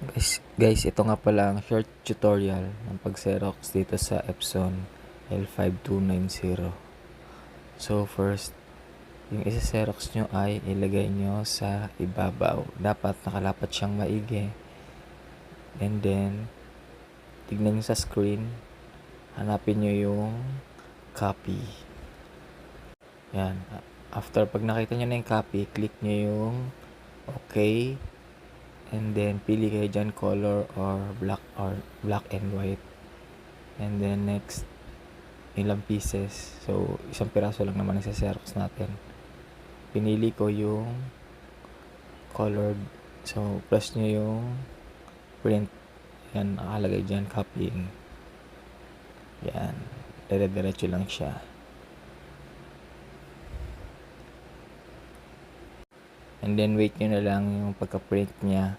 Guys, ito nga pala ang short tutorial ng pag-Xerox dito sa Epson L5290. So first, yung isa-Xerox nyo ay ilagay nyo sa ibabaw. Dapat nakalapat siyang maigi. And then, tignan nyo sa screen, hanapin nyo yung copy. Yan. After pag nakita nyo na yung copy, click nyo yung okay. And then pili kayo dyan color or black and white. And then next, ilang pieces. So isang piraso lang naman sa Xerox natin. Pinili ko yung colored. So press nyo yung print. Yan, nakalagay dyan copying. Yan, dire-diretso lang siya. And then wait nyo na lang yung pagka-print nya.